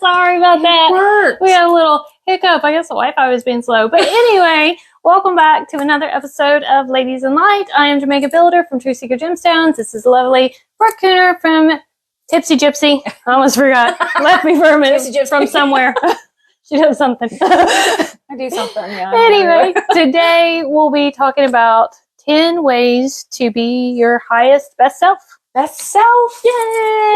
Sorry about that. Worked. We had a little hiccup. I guess the Wi-Fi was being slow. But anyway, welcome back to another episode of Ladies in Light. I am Jamaica Builder from True Seeker Gemstones. This is lovely Brooke Cooner from Tipsy Gypsy. I almost forgot. Left me for a minute from somewhere. She does something. I do something, yeah. Anyway, today we'll be talking about 10 ways to be your highest best self. Best self. Yay!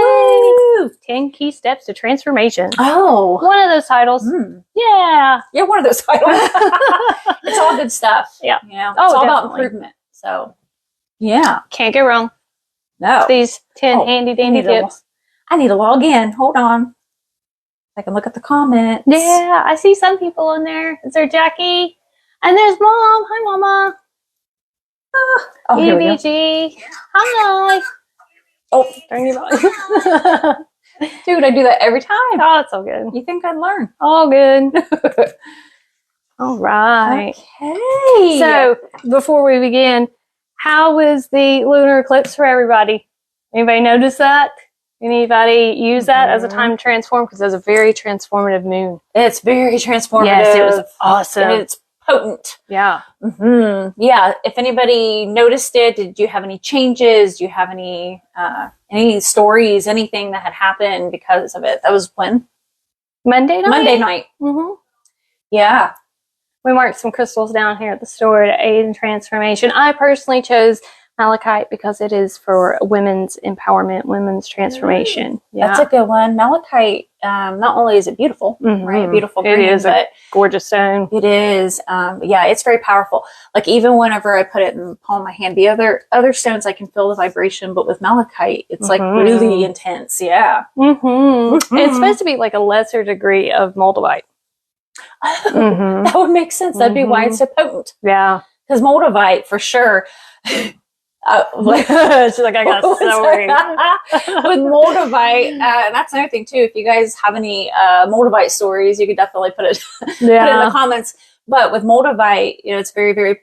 Woo! 10 key steps to transformation. Oh. One of those titles. Yeah. You're one of those titles. It's all good stuff. Yeah. You know, Oh, it's all definitely. about improvement. So, yeah. Can't go wrong. No. These 10 handy dandy tips. I need to log in. Hold on. I can look at the comments. Yeah, I see some people in there. Is there Jackie? And there's Mom. Hi, Mama. Oh, here we go. EBG. Hi. Oh, Turn your volume. dude, I do that every time. Oh, it's all good. You think I'd learn? All good. All right. Okay. So, before we begin, how was the lunar eclipse for everybody? Anybody notice that? Anybody use that as a time to transform? Because it was a very transformative moon. It's very transformative. Yes, it was awesome. And it's potent. Yeah. Yeah. If anybody noticed it, did you have any changes? Do you have any stories, anything that had happened because of it? That was when? Monday night? Monday night. Mm-hmm. Yeah. We marked some crystals down here at the store to aid in transformation. I personally chose malachite because it is for women's empowerment, women's transformation. Yeah. That's a good one. Malachite, not only is it beautiful, right? Beautiful green, it is a but gorgeous stone. it is, yeah, it's very powerful. Like even whenever I put it in the palm of my hand, the other stones I can feel the vibration, but with malachite, it's like really intense. Yeah. It's supposed to be like a lesser degree of moldavite. That would make sense. That'd be why it's so potent. Yeah. Because moldavite, for sure. She's like, I got a story. With moldavite, that's another thing too. If you guys have any moldavite stories, you could definitely put it in the comments. But with moldavite, you know, it's very, very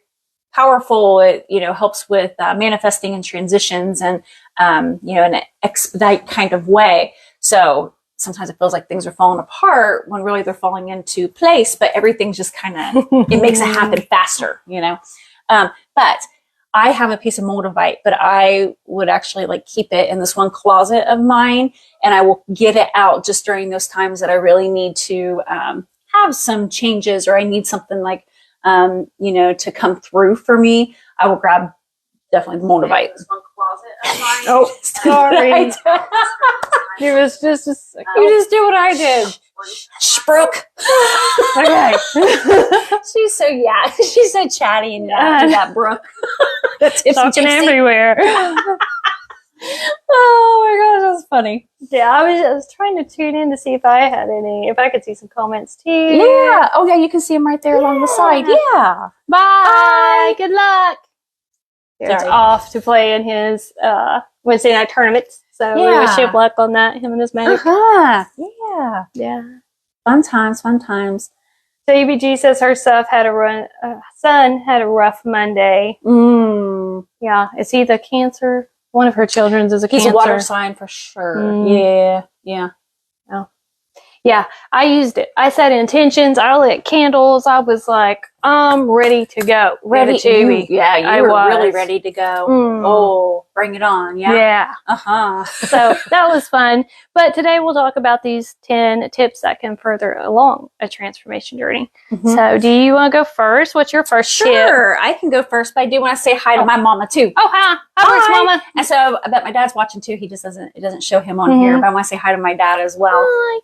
powerful. It, you know, helps with manifesting in transitions and you know, in an expedite kind of way. So sometimes it feels like things are falling apart when really they're falling into place, but everything's just kind of, it makes it happen faster, you know. But I have a piece of moldavite, but I would actually like keep it in this one closet of mine, and I will get it out just during those times that I really need to have some changes, or I need something like, you know, to come through for me. I will grab definitely the moldavite. This one closet of mine. Oh, sorry. You was just You just do what I did. Shh, Brooke. okay. She's so chatty and after that, Brooke. That's Talking everywhere. Oh my gosh, that's funny. Yeah, I was trying to tune in to see if I could see some comments too. Yeah. Oh yeah, you can see them right there along the side. Yeah. Bye. Good luck. It's Sorry. off to play in his Wednesday night tournament. So we wish him luck on that, him and his magic. Yeah. Yeah. Fun times. So EBG says her son had a rough Monday. Yeah. Is he the Cancer? One of her children's is a Cancer. He's a water sign for sure. Yeah. Oh. Yeah, I used it. I set intentions. I lit candles. I was like, I'm ready to go. Ready to I you were was really ready to go. Oh, bring it on. Yeah. So that was fun. But today we'll talk about these 10 tips that can further along a transformation journey. So do you want to go first? What's your first tip? Sure, I can go first, but I do want to say hi to my mama too. Oh, hi. Hi, Mama. And so I bet my dad's watching too. It doesn't show him on here, but I want to say hi to my dad as well. Hi.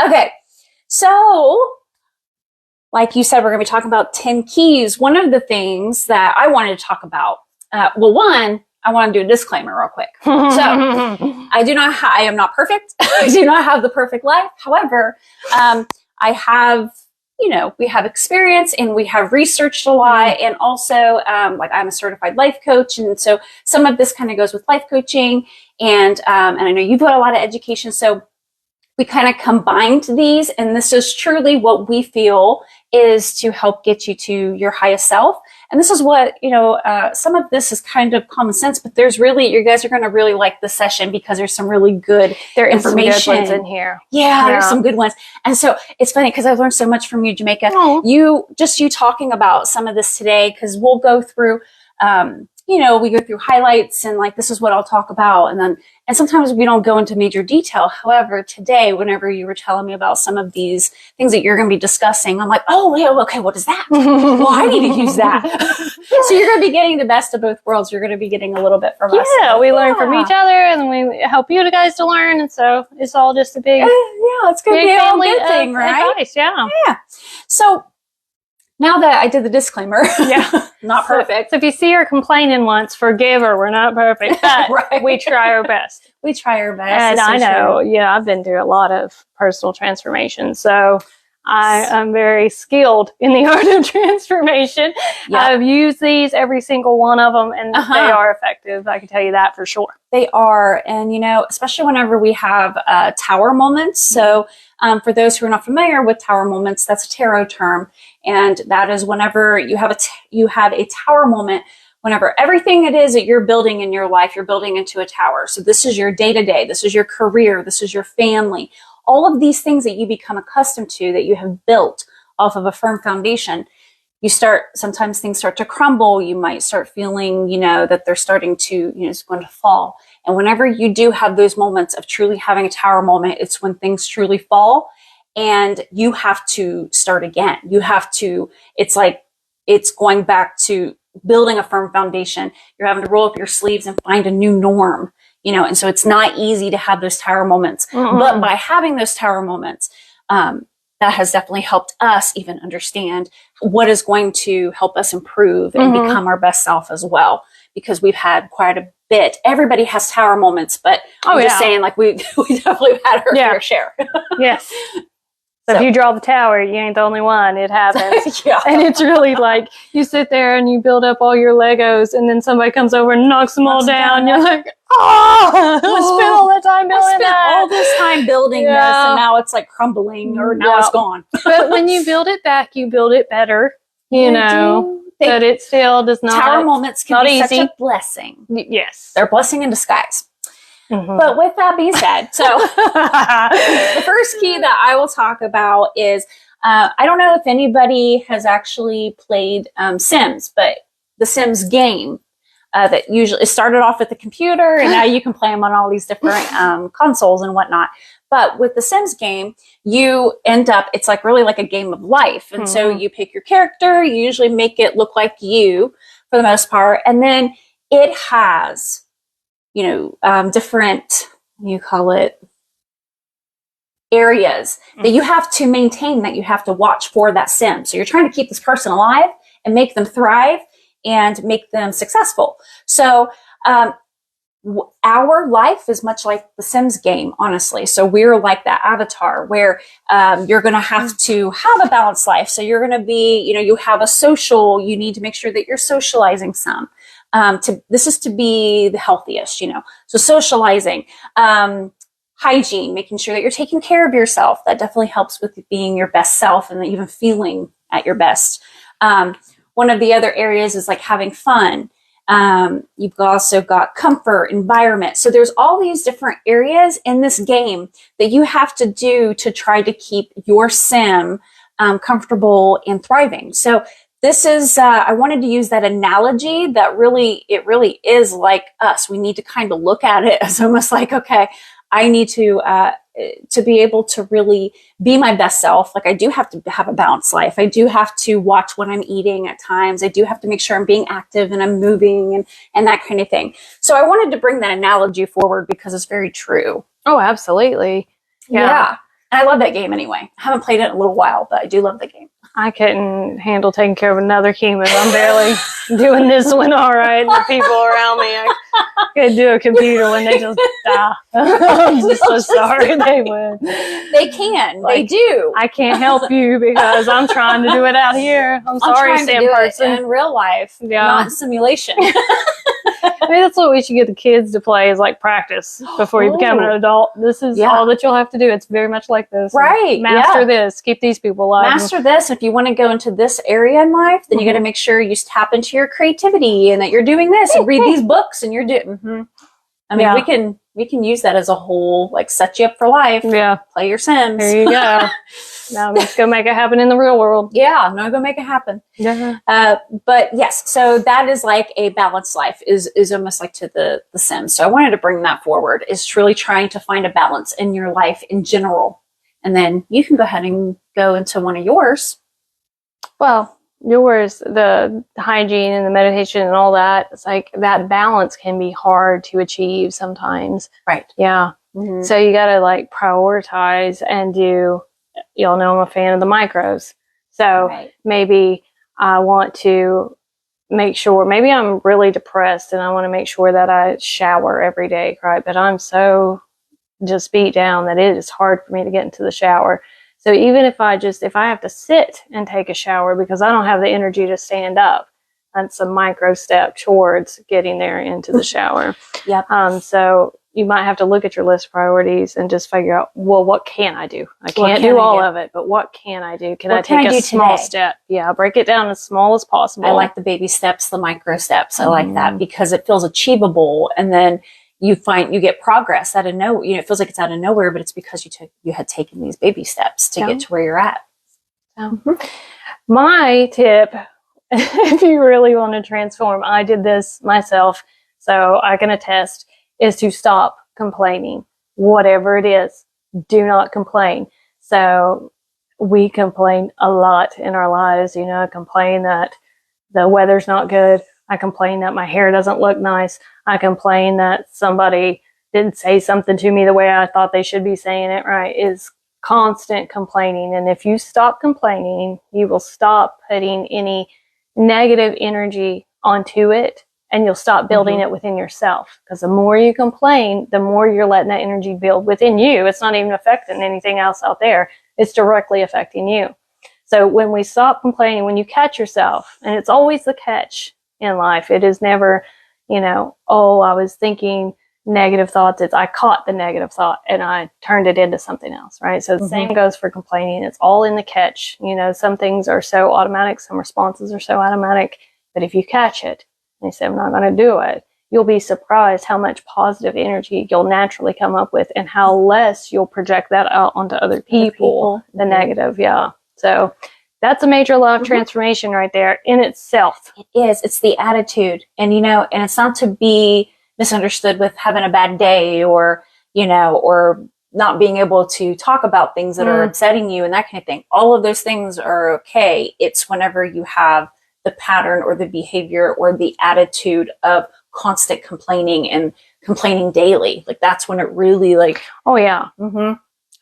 Okay, so like you said, we're going to be talking about 10 keys. One of the things that I wanted to talk about, one, I want to do a disclaimer real quick. So I am not perfect. I do not have the perfect life. However, I have, you know, we have experience and we have researched a lot. And also, like I'm a certified life coach. And so some of this kind of goes with life coaching. And I know you've got a lot of education. So we kind of combined these, and this is truly what we feel is to help get you to your highest self, And this is what, some of this is kind of common sense, but there's really, you guys are going to really like the session because there's some really good information. Some good ones in here. Yeah, there's some good ones. And so it's funny because I've learned so much from you, Jamaica. Oh. You talking about some of this today, because we'll go through, we go through highlights and like, this is what I'll talk about. And sometimes we don't go into major detail. However, today, whenever you were telling me about some of these things that you're going to be discussing, I'm like, oh, yeah, okay, what is that? Well, I need to use that. So you're going to be getting the best of both worlds. You're going to be getting a little bit from us. Yeah, we learn from each other, and we help you guys to learn. And so it's all just a big, it's going to be a good thing, right? Advice, yeah. So now that I did the disclaimer, not perfect. So if you see her complaining once, forgive her. We're not perfect, but right. we try our best. We try our best. And I know, I've been through a lot of personal transformation, so I'm very skilled in the art of transformation. Yep. I've used these, every single one of them, and they are effective. I can tell you that for sure. They are. And, especially whenever we have tower moments. So for those who are not familiar with tower moments, that's a tarot term. And that is whenever you have a tower moment, whenever everything it is that you're building in your life, you're building into a tower. So this is your day-to-day, this is your career, this is your family. All of these things that you become accustomed to, that you have built off of a firm foundation, sometimes things start to crumble. You might start feeling, that they're starting to, it's going to fall. And whenever you do have those moments of truly having a tower moment, it's when things truly fall and you have to start again. It's like, it's going back to building a firm foundation. You're having to roll up your sleeves and find a new norm. And so it's not easy to have those tower moments. Mm-hmm. But by having those tower moments, that has definitely helped us even understand what is going to help us improve and become our best self as well. Because we've had quite a bit. Everybody has tower moments, but I'm just saying, like, we definitely had our fair share. Yes. So if you draw the tower, you ain't the only one. It happens. And it's really like you sit there and you build up all your Legos and then somebody comes over and knocks them all down. You're like, I spent all that time building that. All this time building this and now it's like crumbling or now it's gone. But when you build it back, you build it better, but it still does not. Tower moments can be such a blessing. Yes. They're a blessing in disguise. Mm-hmm. But with that being said, so the first key that I will talk about is, I don't know if anybody has actually played Sims, but the Sims game that usually started off with the computer and now you can play them on all these different consoles and whatnot. But with the Sims game, you end up, it's like really like a game of life. And so you pick your character, you usually make it look like you for the most part. And then it has different, you call it, areas that you have to maintain, that you have to watch for that sim. So you're trying to keep this person alive and make them thrive and make them successful. So our life is much like the Sims game, honestly. So we're like that avatar where you're going to have to have a balanced life. So you're going to be, you have a social, you need to make sure that you're socializing some. This is to be the healthiest, so socializing, hygiene, making sure that you're taking care of yourself. That definitely helps with being your best self and even feeling at your best. One of the other areas is like having fun. You've also got comfort, environment. So there's all these different areas in this game that you have to do to try to keep your sim comfortable and thriving. So this is, I wanted to use that analogy that it really is like us. We need to kind of look at it as almost like, okay, I need to be able to really be my best self. Like I do have to have a balanced life. I do have to watch what I'm eating at times. I do have to make sure I'm being active and I'm moving and that kind of thing. So I wanted to bring that analogy forward because it's very true. Oh, absolutely. Yeah. And I love that game anyway. I haven't played it in a little while, but I do love the game. I couldn't handle taking care of another human. I'm barely doing this one all right. The people around me, I could do a computer when they just die. I'm just so sorry they would. They can. Like, they do. I can't help you because I'm trying to do it out here. I'm sorry, Sam person. In real life, not in simulation. Maybe that's what we should get the kids to play is like practice before you become an adult. This is all that you'll have to do. It's very much like this. Right. Master this. Keep these people alive. Master this. If you want to go into this area in life, then you got to make sure you tap into your creativity and that you're doing this and read these books and you're doing. I mean, we can use that as a whole, like set you up for life. Yeah. Play your Sims. There you go. Now let's go make it happen in the real world. Yeah. No, go make it happen. Yeah. But yes, so that is like a balanced life is almost like to the Sims. So I wanted to bring that forward, is truly trying to find a balance in your life in general. And then you can go ahead and go into one of yours. Well, yours, the hygiene and the meditation and all that, it's like that balance can be hard to achieve sometimes. Right. Yeah. Mm-hmm. So you got to like prioritize and do, y'all know I'm a fan of the micros. So maybe I want to make sure, maybe I'm really depressed and I want to make sure that I shower every day, right? But I'm so just beat down that it is hard for me to get into the shower. So even if I have to sit and take a shower because I don't have the energy to stand up, that's a micro step towards getting there into the shower. Yep. So you might have to look at your list of priorities and just figure out, well, what can I do? I can't do all of it, but what can I do? Can I take a small step? Yeah, break it down as small as possible. I like the baby steps, the micro steps. I like that because it feels achievable. And then you get progress out of nowhere. It feels like it's out of nowhere, but it's because you had taken these baby steps to get to where you're at. My tip, if you really want to transform, I did this myself, so I can attest, is to stop complaining. Whatever it is, do not complain. So we complain a lot in our lives. I complain that the weather's not good. I complain that my hair doesn't look nice. I complain that somebody didn't say something to me the way I thought they should be saying it, right? Is constant complaining. And if you stop complaining, you will stop putting any negative energy onto it, and you'll stop building it within yourself. Because the more you complain, the more you're letting that energy build within you. It's not even affecting anything else out there. It's directly affecting you. So when we stop complaining, when you catch yourself, and it's always the catch in life, it is never, I was thinking negative thoughts. It's I caught the negative thought and I turned it into something else, right? So the same goes for complaining. It's all in the catch. Some things are so automatic, some responses are so automatic, but if you catch it and you say, I'm not going to do it, you'll be surprised how much positive energy you'll naturally come up with and how less you'll project that out onto other people. The negative. Yeah. So that's a major law of transformation right there in itself. It is. It's the attitude. And, and it's not to be misunderstood with having a bad day or not being able to talk about things that are upsetting you and that kind of thing. All of those things are okay. It's whenever you have the pattern or the behavior or the attitude of constant complaining and complaining daily. Like that's when it really oh yeah.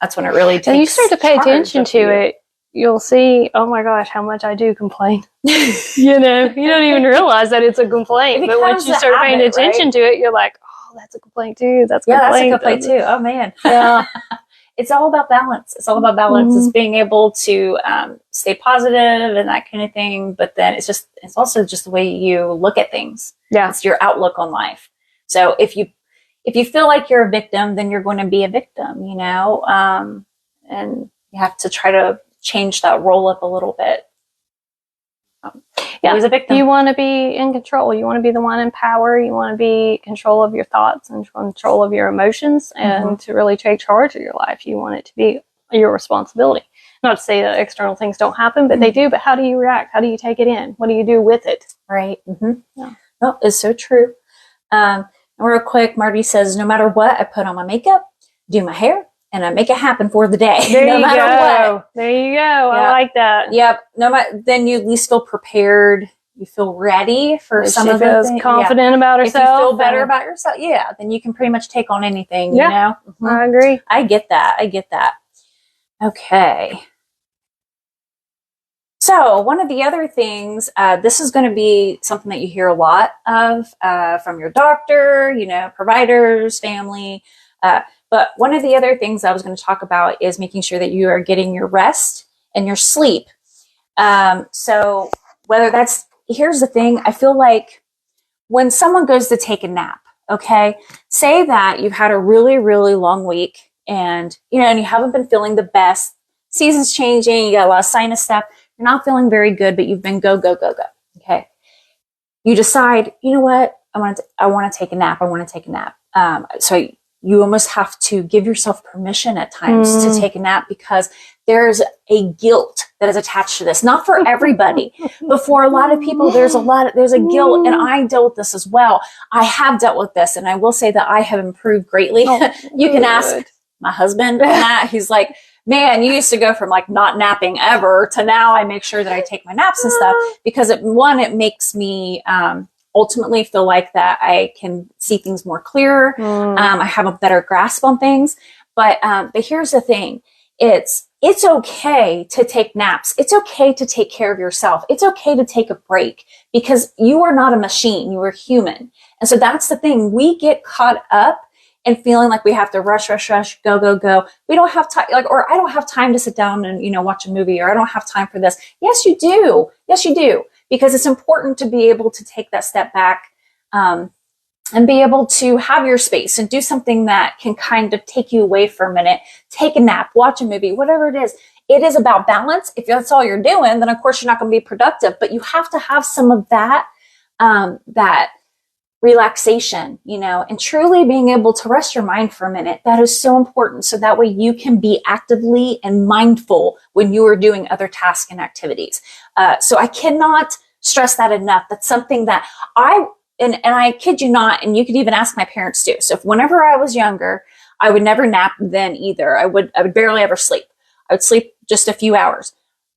That's when it really takes. And you start to pay attention to it. You'll see, oh my gosh, how much I do complain. You don't even realize that it's a complaint. But once you start paying attention to it, you're like, oh, that's a complaint too. That's a complaint too. Oh man. Yeah. It's all about balance. It's all about balance. It's being able to stay positive and that kind of thing. But then it's also just the way you look at things. Yeah. It's your outlook on life. So if you feel like you're a victim, then you're going to be a victim, and you have to try to change that role up a little bit. Always a victim. You want to be in control. You want to be the one in power. You want to be in control of your thoughts and control of your emotions and to really take charge of your life. You want it to be your responsibility. Not to say that external things don't happen, but they do. But how do you react? How do you take it in? What do you do with it? Right. Yeah. Well, it's so true. And real quick, Marty says, no matter what, I put on my makeup, do my hair, and I make it happen for the day. There you go. There you go. I like that. Yep. Then you at least feel prepared. You feel ready for some of the things. Confident about herself. If you feel better about yourself, then you can pretty much take on anything, I agree. I get that. Okay. So one of the other things, this is going to be something that you hear a lot of from your doctor, providers, family, but one of the other things I was going to talk about is making sure that you are getting your rest and your sleep. So here's the thing. I feel like when someone goes to take a nap, okay, say that you've had a really, really long week and, and you haven't been feeling the best. Season's changing. You got a lot of sinus stuff. You're not feeling very good, but you've been go. Okay. You decide, you know what? I want to take a nap. So you almost have to give yourself permission at times to take a nap because there's a guilt that is attached to this. Not for everybody, but for a lot of people, there's a guilt, and I deal with this as well. I have dealt with this, and I will say that I have improved greatly. You can ask my husband on that. He's like, man, you used to go from like not napping ever to now I make sure that I take my naps and stuff because it makes me, ultimately feel like that I can see things more clearer. I have a better grasp on things. But here's the thing. It's okay to take naps. It's okay to take care of yourself. It's okay to take a break because you are not a machine. You are human. And so that's the thing. We get caught up in feeling like we have to rush, go. We don't have time, or I don't have time to sit down and, watch a movie, or I don't have time for this. Yes, you do. Because it's important to be able to take that step back and be able to have your space and do something that can kind of take you away for a minute. Take a nap, watch a movie, whatever it is. It is about balance. If that's all you're doing, then of course you're not going to be productive. But you have to have some of that, that relaxation, and truly being able to rest your mind for a minute. That is so important. So that way you can be actively and mindful when you are doing other tasks and activities. So I cannot stress that enough. That's something that and I kid you not, and you could even ask my parents too. So whenever I was younger, I would never nap then either. I would barely ever sleep. I would sleep just a few hours.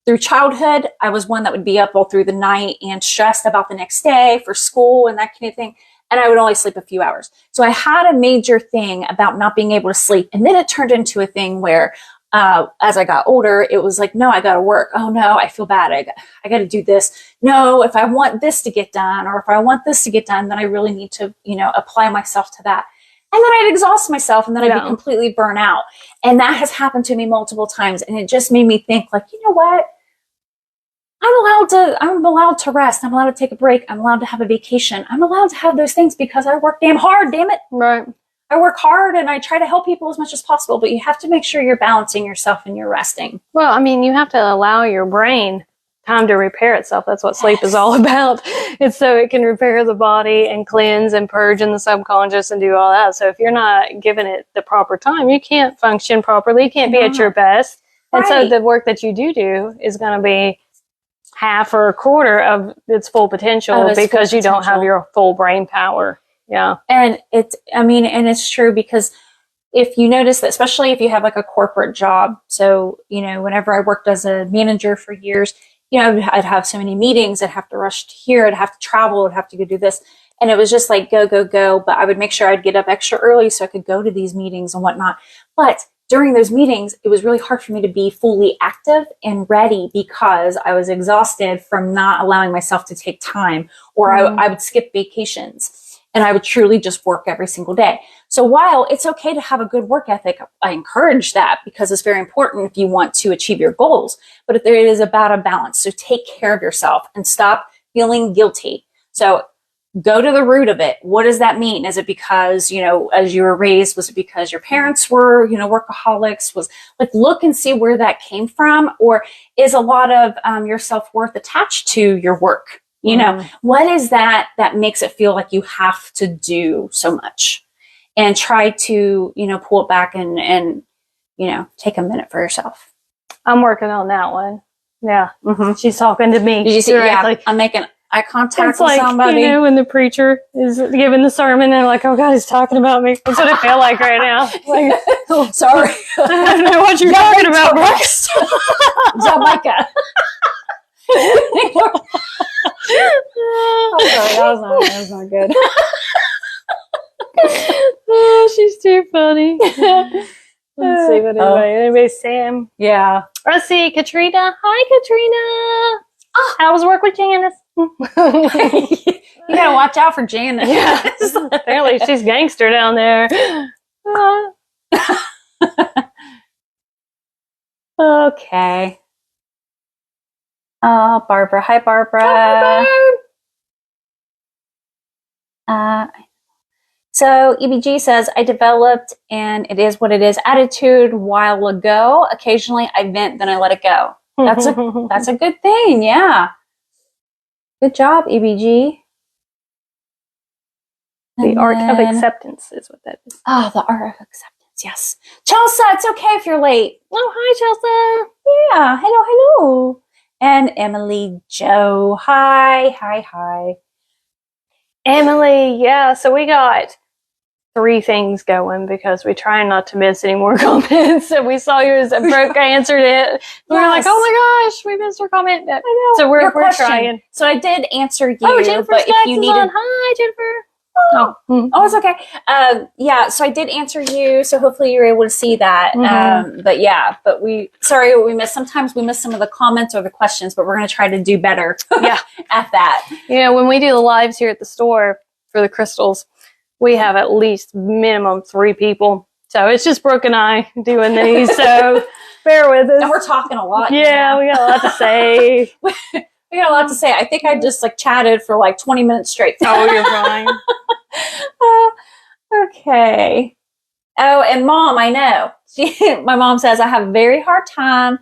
Through childhood, I was one that would be up all through the night and stressed about the next day for school and that kind of thing. And I would only sleep a few hours. So I had a major thing about not being able to sleep. And then it turned into a thing where, as I got older, it was like, no, I got to work. Oh no, I feel bad. I got to do this. No, if I want this to get done, or if I want this to get done, then I really need to, apply myself to that. And then I'd exhaust myself and then I'd be completely burnt out. And that has happened to me multiple times. And it just made me think like, you know what? I'm allowed to rest. I'm allowed to take a break. I'm allowed to have a vacation. I'm allowed to have those things because I work damn hard, damn it. Right. I work hard and I try to help people as much as possible, but you have to make sure you're balancing yourself and you're resting. Well, I mean, you have to allow your brain time to repair itself. That's what sleep is all about. It's so it can repair the body and cleanse and purge in the subconscious and do all that. So if you're not giving it the proper time, you can't function properly. You can't be at your best. Right. And so the work that you do is going to be half or a quarter of its full potential because you don't have your full brain power. Yeah. And it's true because if you notice that, especially if you have like a corporate job. So, whenever I worked as a manager for years, I'd have so many meetings. I'd have to rush to here. I'd have to travel. I'd have to go do this. And it was just like, go. But I would make sure I'd get up extra early so I could go to these meetings and whatnot. But during those meetings, it was really hard for me to be fully active and ready because I was exhausted from not allowing myself to take time, or I would skip vacations and I would truly just work every single day. So while it's okay to have a good work ethic, I encourage that because it's very important if you want to achieve your goals, but it is about a balance. So take care of yourself and stop feeling guilty. So go to the root of it. What does that mean? Is it because, as you were raised, was it because your parents were, workaholics? Was like, look and see where that came from. Or is a lot of your self-worth attached to your work? What is that makes it feel like you have to do so much? And try to, pull it back and take a minute for yourself. I'm working on that one. Yeah. Mm-hmm. She's talking to me. Did you see? Yeah, I'm making eye contact with somebody. When the preacher is giving the sermon and like, oh God, he's talking about me. That's what I feel like right now. Like, oh, sorry. I don't know what you're talking about, Brooks. Jamaica. Oh, sorry, that was not good. Oh, she's too funny. Let's see what anybody Sam. Yeah. Let's see, Katrina. Hi, Katrina. How was work with Janice? You gotta watch out for Janice. Yeah. Apparently she's gangster down there. Okay. Oh, Barbara. Hi, Barbara. Hi, So EBG says, I developed and it is what it is attitude while ago. Occasionally I vent, then I let it go. That's a good thing. Yeah. Good job, EBG. The art of acceptance is what that is. Oh, the art of acceptance. Yes. Chelsea, it's okay if you're late. Oh, hi, Chelsea. Yeah. Hello. And Emily Joe. Hi. Emily, yeah. So we got 3 things going because we try not to miss any more comments. So we saw yours and Brooke answered it. We were like, oh my gosh, we missed her comment. I know. So we're trying. So I did answer you. Oh, Jennifer but if you needed, hi, Jennifer. Oh, it's okay. Yeah, so I did answer you. So hopefully you're able to see that. But we missed. Sometimes we miss some of the comments or the questions, but we're going to try to do better. At that. Yeah, when we do the lives here at the store for the crystals, we have at least minimum 3 people. So it's just Brooke and I doing these. So bear with us. And we're talking a lot. Yeah, we got a lot to say. We got a lot to say. I think I just chatted for 20 minutes straight. Oh, you're fine. Okay. Oh, and Mom, I know. My mom says I have a very hard time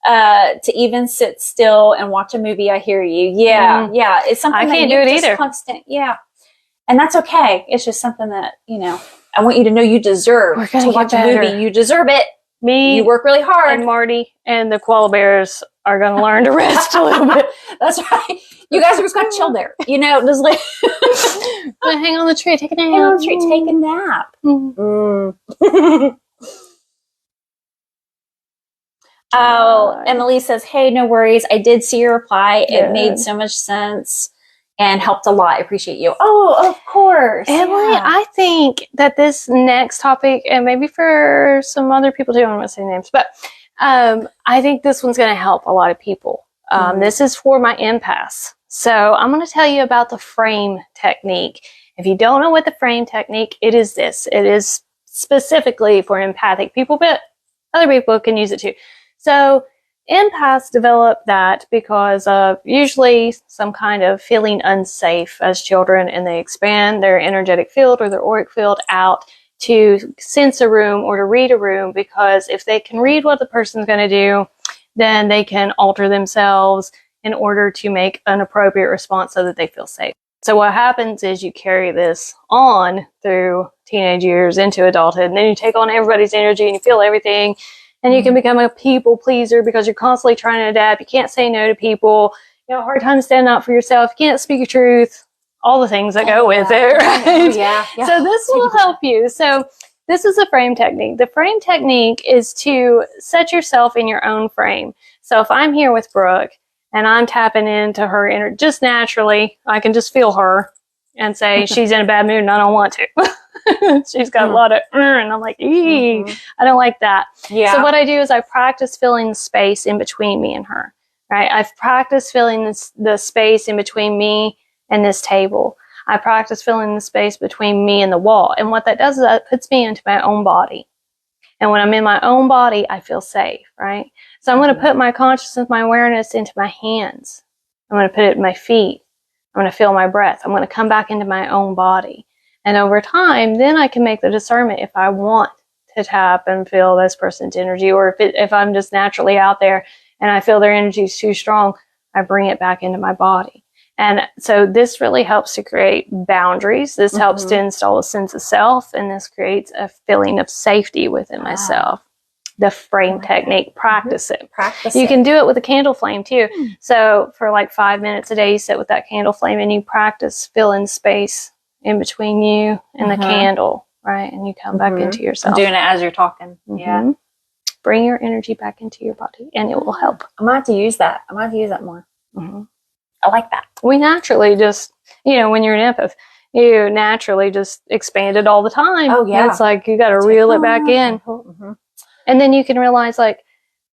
to even sit still and watch a movie. I hear you. Yeah. It's something I can't do it either. Constant. Yeah. And that's okay. It's just something that, I want you to know you deserve to watch a movie. You deserve it. You work really hard. And Marty and the koala bears are going to learn to rest a little bit. That's right. You guys are just going to chill there. Just hang on the tree, take a nap. Hang on the tree, take a nap. Oh, Emily says, hey, no worries. I did see your reply. Good. It made so much sense and helped a lot. I appreciate you. Oh, of course. Emily, I think that this next topic, and maybe for some other people too, I don't want to say names, but I think this one's going to help a lot of people. This is for my empaths. So I'm going to tell you about the frame technique. If you don't know what the frame technique, it is this. It is specifically for empathic people, but other people can use it too. So empaths develop that because of usually some kind of feeling unsafe as children, and they expand their energetic field or their auric field out to sense a room or to read a room, because if they can read what the person's going to do, then they can alter themselves in order to make an appropriate response so that they feel safe. So what happens is you carry this on through teenage years into adulthood, and then you take on everybody's energy and you feel everything. And you can become a people pleaser because you're constantly trying to adapt. You can't say no to people. You have a hard time standing up for yourself. You can't speak your truth. All the things that go with it, right? Yeah. So this will help you. So this is a frame technique. The frame technique is to set yourself in your own frame. So if I'm here with Brooke and I'm tapping into her energy, just naturally, I can just feel her and say she's in a bad mood and I don't want to. She's got a lot of, and I'm like, I don't like that. Yeah. So what I do is I practice filling the space in between me and her, right? I've practiced filling the space in between me and this table. I practice filling the space between me and the wall. And what that does is that puts me into my own body. And when I'm in my own body, I feel safe, right? So I'm going to put my consciousness, my awareness into my hands. I'm going to put it in my feet. I'm going to feel my breath. I'm going to come back into my own body. And over time, then I can make the discernment if I want to tap and feel this person's energy, or if I'm just naturally out there and I feel their energy is too strong, I bring it back into my body. And so this really helps to create boundaries. This helps to install a sense of self, and this creates a feeling of safety within myself. The frame technique, practice it. You can do it with a candle flame too. So for 5 minutes a day, you sit with that candle flame and you practice filling space in between you and the candle, right? And you come back into yourself. I'm doing it as you're talking. Yeah. Bring your energy back into your body and it will help. I'm going to have to use that. I'm going to have to use that more. I like that. We naturally just, when you're an empath, you naturally just expand it all the time. Oh, yeah. And it's like you got to reel it back in. And then you can realize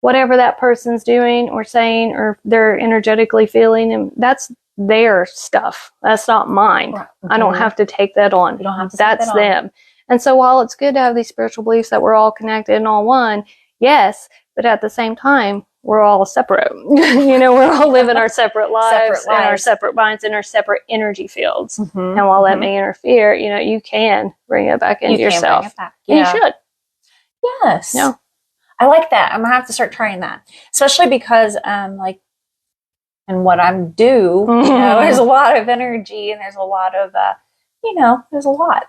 whatever that person's doing or saying or they're energetically feeling, and that's their stuff. That's not mine. I don't have to take that on. You don't have to That's take that them. on. And so while it's good to have these spiritual beliefs that we're all connected and all one, yes, but at the same time, we're all separate. You know, we're all living our separate lives, and our separate minds and our separate energy fields. And while that may interfere, you know, you can bring it back into yourself. Bring it back. Yeah. And you should. Yes. Yeah. I like that. I'm gonna have to start trying that, especially because, like, and what I'm you know, there's a lot of energy and there's a lot of, you know, there's a lot.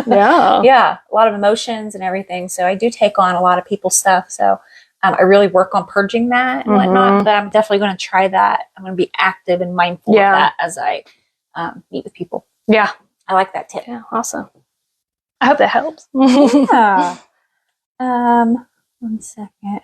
Yeah. Yeah. A lot of emotions and everything. So I do take on a lot of people's stuff. So I really work on purging that and whatnot, but I'm definitely going to try that. I'm going to be active and mindful of that as I meet with people. Yeah. I like that tip. Yeah. Awesome. I hope that helps. Yeah. 1 second.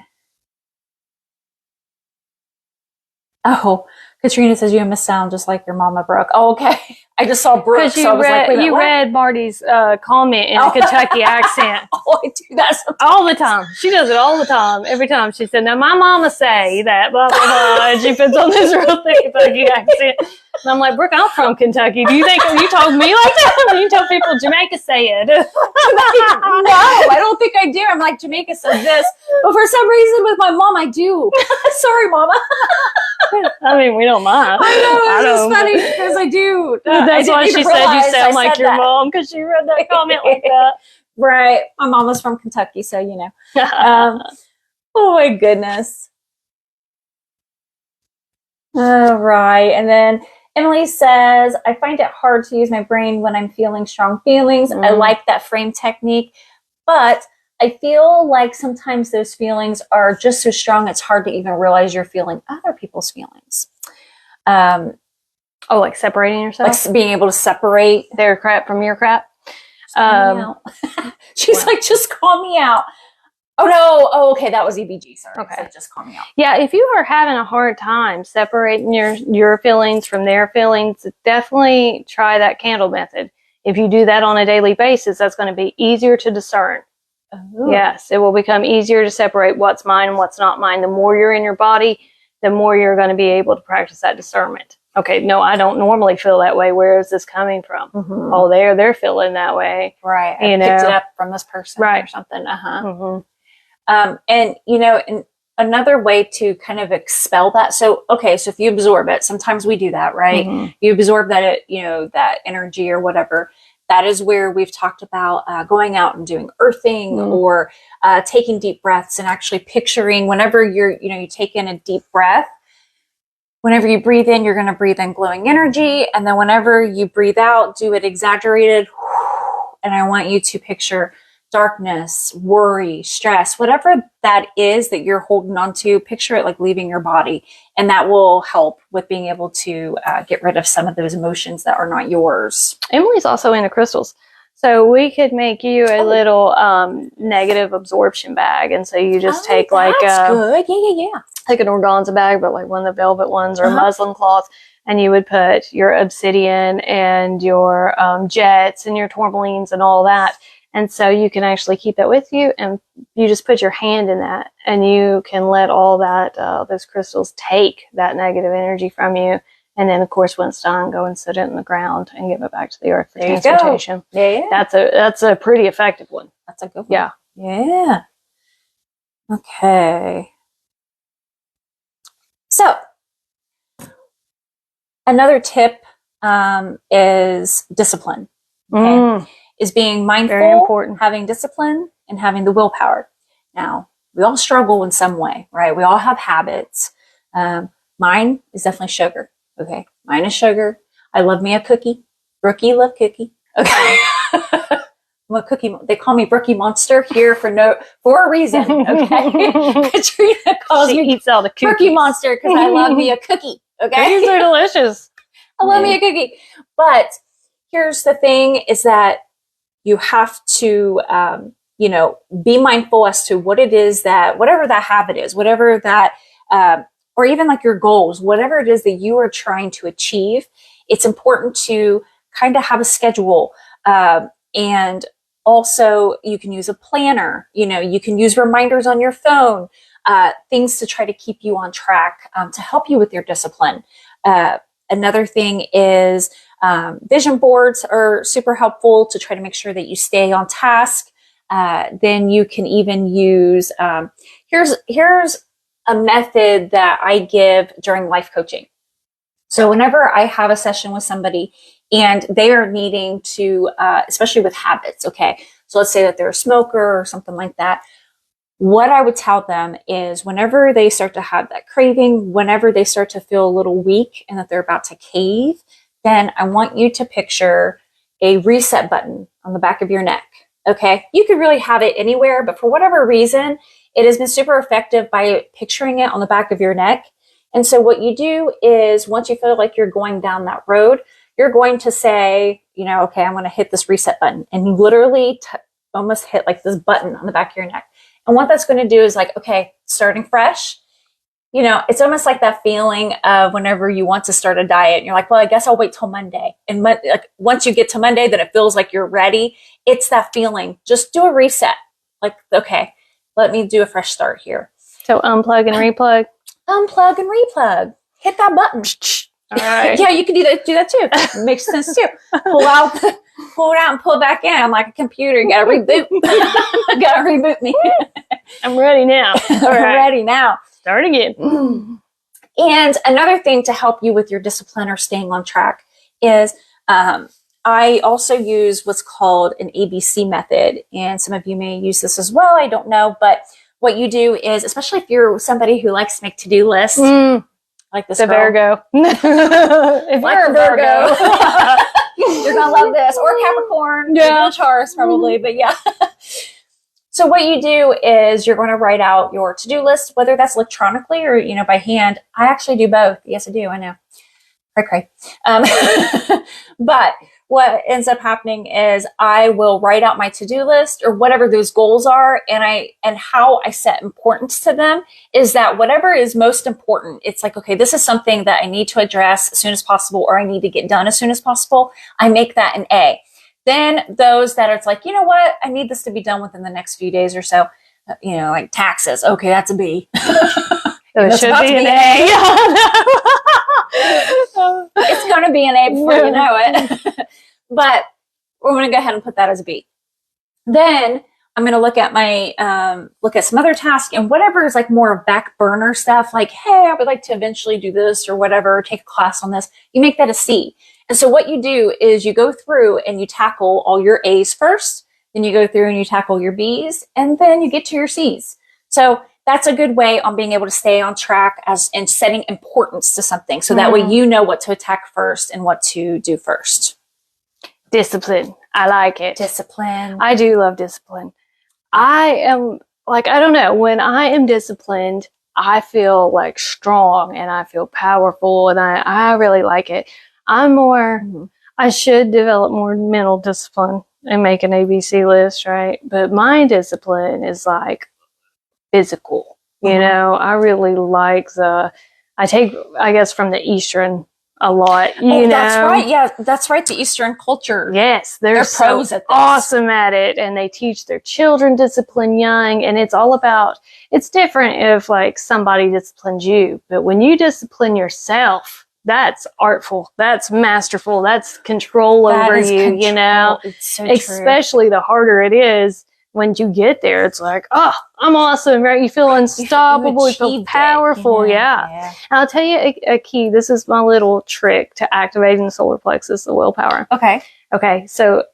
Oh, Katrina says you and Miss sound just like your mama, Brooke. Oh, okay. I just saw Brooke, so I was like, wait a minute, you read Marty's comment in a Kentucky accent. Oh, I do that sometimes. All the time. She does it all the time. Every time she said, "Now my mama say that blah blah blah," and she puts on this real thick Kentucky accent. And I'm like, Brooke, I'm from Kentucky. Do you think you told me like that? You tell people Jamaica said. No, I don't think I do. I'm like, Jamaica says this, but for some reason with my mom, I do. Sorry, Mama. I mean, we don't mind. I know, it's funny because I do. That's why she said you sound like your mom, because she read that comment like that. Right. My mom was from Kentucky, so you know. Oh my goodness. All right. And then Emily says, I find it hard to use my brain when I'm feeling strong feelings. I like that frame technique, but I feel like sometimes those feelings are just so strong, it's hard to even realize you're feeling other people's feelings. Like separating yourself? Like being able to separate their crap from your crap? She's like, just call me out. Oh, no. Oh, okay. That was EBG. Sorry. Okay. So just call me out. Yeah. If you are having a hard time separating your feelings from their feelings, definitely try that candle method. If you do that on a daily basis, that's going to be easier to discern. Ooh. Yes. It will become easier to separate what's mine and what's not mine. The more you're in your body, the more you're going to be able to practice that discernment. Okay, no, I don't normally feel that way. Where is this coming from? Oh, they're feeling that way. Right. I picked it up from this person or something. And, you know, another way to kind of expel that. So, okay, so if you absorb it, sometimes we do that, right? You absorb that, you know, that energy or whatever. That is where we've talked about going out and doing earthing or taking deep breaths and actually picturing whenever you take in a deep breath. Whenever you breathe in, you're going to breathe in glowing energy. And then whenever you breathe out, do it exaggerated. And I want you to picture darkness, worry, stress, whatever that is that you're holding on to, picture it like leaving your body. And that will help with being able to get rid of some of those emotions that are not yours. Emily's also into crystals. So we could make you a little negative absorption bag. And so you just take like good. Yeah. Like an organza bag, but like one of the velvet ones or muslin cloth. And you would put your obsidian and your jets and your tourmalines and all that. And so you can actually keep that with you, and you just put your hand in that, and you can let all that those crystals take that negative energy from you. And then, of course, when it's done, go and sit it in the ground and give it back to the earth for transportation. Yeah. That's a pretty effective one. That's a good one. Yeah. Yeah. Okay. So, another tip is discipline. Okay? Is being mindful, very important. Having discipline, and having the willpower. Now, we all struggle in some way, right? We all have habits. Mine is definitely sugar. Okay, mine is sugar. I love me a cookie. Brookie love cookie. Okay. I'm a cookie. They call me Brookie Monster here for a reason. Okay. Katrina calls me eats all the cookies. Brookie Monster because I love me a cookie. Okay. These are delicious. I love me a cookie. But here's the thing: is that you have to, be mindful as to what it is that, whatever that habit is, whatever that, or even like your goals, whatever it is that you are trying to achieve. It's important to kind of have a schedule, and also you can use a planner. You can use reminders on your phone, things to try to keep you on track, to help you with your discipline. Another thing is vision boards are super helpful to try to make sure that you stay on task. Then you can even use here's a method that I give during life coaching. So whenever I have a session with somebody and they are needing to, especially with habits, okay, so let's say that they're a smoker or something like that, what I would tell them is whenever they start to have that craving, whenever they start to feel a little weak and that they're about to cave, then I want you to picture a reset button on the back of your neck. Okay. You could really have it anywhere, but for whatever reason, it has been super effective by picturing it on the back of your neck. And so what you do is once you feel like you're going down that road, you're going to say, you know, okay, I'm going to hit this reset button. And you literally almost hit like this button on the back of your neck. And what that's going to do is like, okay, starting fresh. You know, it's almost like that feeling of whenever you want to start a diet and you're like, well, I guess I'll wait till Monday. And like, once you get to Monday, then it feels like you're ready. It's that feeling. Just do a reset. Like, okay, let me do a fresh start here. So unplug and replug. Unplug and replug. Hit that button. All right. Yeah, you can do that too. Makes sense too. Pull it out and pull it back in. I'm like a computer. You gotta reboot. You gotta reboot me. I'm ready now. All right. Ready now. Start again. And another thing to help you with your discipline or staying on track is I also use what's called an ABC method. And some of you may use this as well. I don't know. But what you do is, especially if you're somebody who likes to make to-do lists, like this the Virgo. If like you're a Virgo, you're going to love this. Or Capricorn. Yeah. Or Taurus probably. But yeah. So what you do is you're going to write out your to-do list, whether that's electronically or, you know, by hand. I actually do both. Yes, I do. I know. Cray. But what ends up happening is I will write out my to-do list or whatever those goals are. And how I set importance to them is that whatever is most important, it's like, okay, this is something that I need to address as soon as possible, or I need to get done as soon as possible. I make that an A. Then those that it's like, you know what, I need this to be done within the next few days or so, you know, like taxes. Okay, that's a B. It should be an A. It's going to be an A before you know it. But we're going to go ahead and put that as a B. Then I'm going to look at look at some other tasks and whatever is like more back burner stuff, like, hey, I would like to eventually do this or whatever, take a class on this. You make that a C. And so what you do is you go through and you tackle all your A's first, then you go through and you tackle your B's, and then you get to your C's. So that's a good way on being able to stay on track and setting importance to something. So that way you know what to attack first and what to do first. Discipline. I like it. Discipline. I do love discipline. I am like, I don't know, when I am disciplined, I feel like strong and I feel powerful and I really like it. I should develop more mental discipline and make an ABC list, right? But my discipline is like physical, you know. I really like I take, I guess, from the Eastern a lot, you know. That's right. Yeah, that's right. The Eastern culture. Yes, they're pros at this. Awesome at it, and they teach their children discipline young, and it's all about, it's different if like somebody disciplines you, but when you discipline yourself, that's artful, that's masterful, that's control over you, you know. It's so especially true. The harder it is when you get there, it's like, oh, I'm awesome, right? You feel unstoppable, you feel powerful, yeah. And I'll tell you a key, this is my little trick to activating the solar plexus, the willpower. Okay, so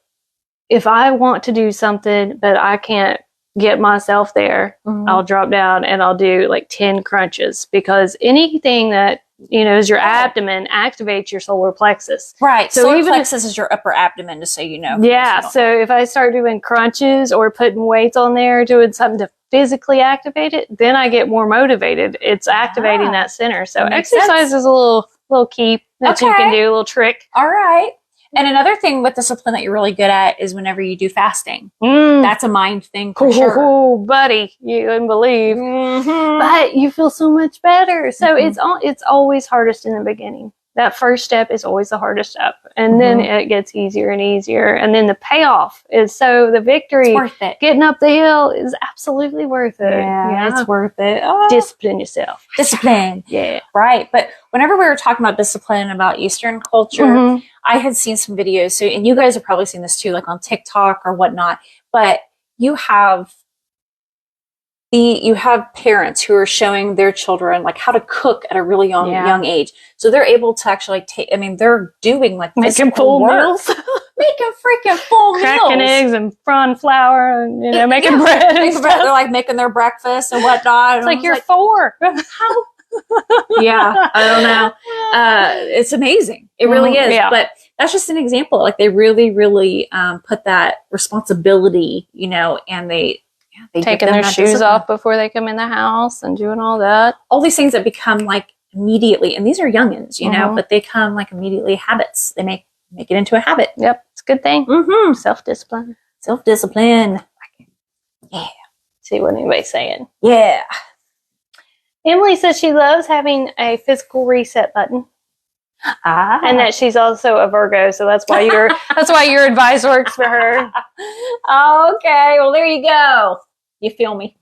if I want to do something, but I can't get myself there, I'll drop down and I'll do like 10 crunches, because anything that, you know, is your abdomen activates your solar plexus. Right. So solar plexus is your upper abdomen, just so you know. Yeah. So if I start doing crunches or putting weights on there, doing something to physically activate it, then I get more motivated. It's activating that center. So exercise is a little key that you can do, a little trick. All right. And another thing with discipline that you're really good at is whenever you do fasting. That's a mind thing for sure. Oh, buddy, you wouldn't believe. But you feel so much better. So it's always hardest in the beginning. That first step is always the hardest step. And then it gets easier and easier. And then the payoff is, so the victory, it's worth it. Getting up the hill is absolutely worth it. Yeah, it's worth it. Discipline yourself. Discipline. Yeah. Right. But whenever we were talking about discipline, about Eastern culture, I had seen some videos. So, and you guys have probably seen this too, like on TikTok or whatnot. But you have you have parents who are showing their children like how to cook at a really young age. So they're able to actually they're doing like making full meals. Making freaking full meals. Cracking eggs and frying flour and, making bread and stuff. They're like making their breakfast and whatnot. It's like, you're 4. How? Yeah, I don't know. It's amazing. It really is. Yeah. But that's just an example. Like they really, really put that responsibility, and they taking their shoes off before they come in the house and doing all that. All these things that become like immediately, and these are youngins, but they come like immediately habits. They make it into a habit. Yep, it's a good thing. Mm-hmm. Self-discipline. Yeah. See what anybody's saying. Yeah. Emily says she loves having a physical reset button. And that she's also a Virgo, so that's why your advice works for her. Okay, well there you go. You feel me?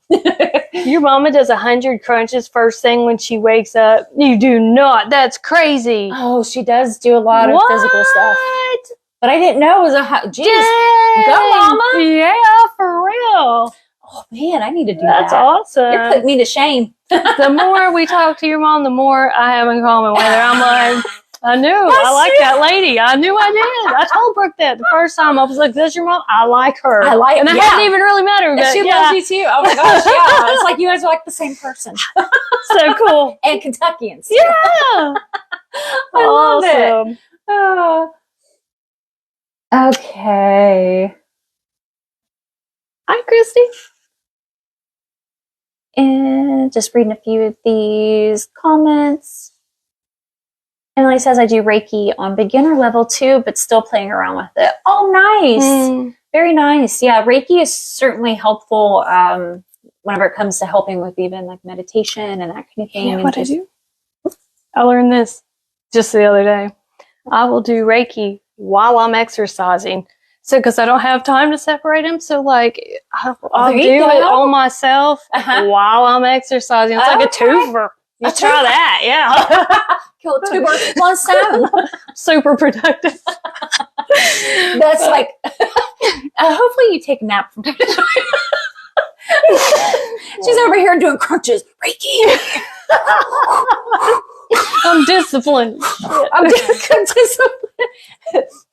Your mama does 100 crunches first thing when she wakes up. You do not. That's crazy. Oh, she does do a lot of physical stuff. But I didn't know it was geez. Go, mama. Yeah, for real. Oh man, I need to do that. That's awesome. You're putting me to shame. The more we talk to your mom, the more I have in common with her. I'm like, I knew. I like that lady. I knew I did. I told Brooke that the first time. I was like, "That's your mom." I like her. And it hadn't even really met her. But she loves you too. Oh my gosh, yeah. It's like you guys are like the same person. So cool. And Kentuckians. Yeah. I love it. Oh. Okay. Hi, Christy. And just reading a few of these comments. Emily says, I do Reiki on beginner level too, but still playing around with it. Oh, nice. Very nice. Yeah, Reiki is certainly helpful whenever it comes to helping with even like meditation and that kind of thing. Yeah, what I do? I learned this just the other day. I will do Reiki while I'm exercising. So, because I don't have time to separate them, so like I'll do it on myself while I'm exercising. It's like a twofer. You try that, yeah. Kill 2 birds with 1 stone. Super productive. That's like. Hopefully, you take a nap from time to time. She's over here doing crunches. Reiki. I'm disciplined. I'm disciplined.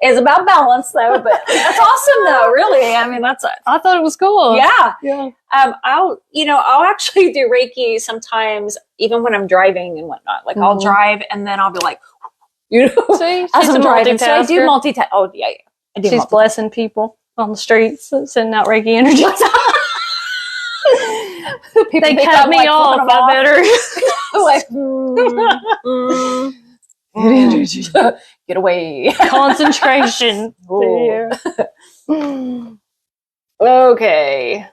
It's about balance, though. But that's awesome, though. Really, I mean, I thought it was cool. Yeah. I'll actually do Reiki sometimes, even when I'm driving and whatnot. Like I'll drive and then I'll be like, See, as I'm driving. So I do multitask. Oh yeah. I do. She's blessing people on the streets, sending out Reiki energy. They cut me off. I better get away. Concentration. Okay.